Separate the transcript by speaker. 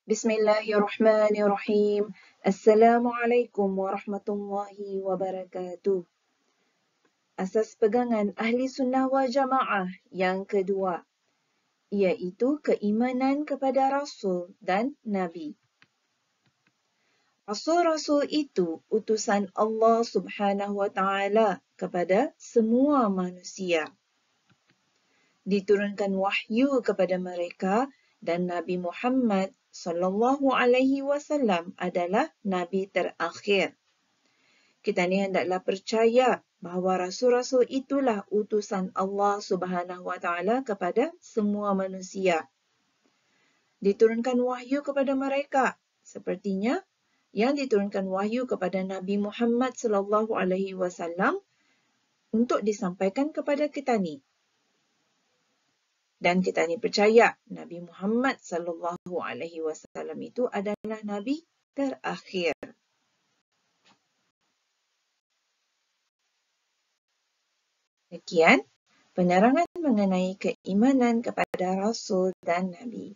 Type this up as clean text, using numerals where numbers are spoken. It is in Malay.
Speaker 1: Bismillahirrahmanirrahim. Assalamualaikum warahmatullahi wabarakatuh. Asas pegangan Ahli Sunnah wal Jamaah yang kedua, iaitu keimanan kepada Rasul dan Nabi. Rasul-Rasul itu utusan Allah Subhanahu wa Ta'ala kepada semua manusia. Diturunkan wahyu kepada mereka dan Nabi Muhammad sallallahu alaihi wasallam adalah nabi terakhir. Kita ni hendaklah percaya bahawa rasul-rasul itulah utusan Allah Subhanahu wa Ta'ala kepada semua manusia. Diturunkan wahyu kepada mereka sepertinya yang diturunkan wahyu kepada Nabi Muhammad sallallahu alaihi wasallam untuk disampaikan kepada kita ni. Dan kita ni percaya Nabi Muhammad sallallahu alaihi wasallam itu adalah nabi terakhir. Sekian penerangan mengenai keimanan kepada Rasul dan Nabi.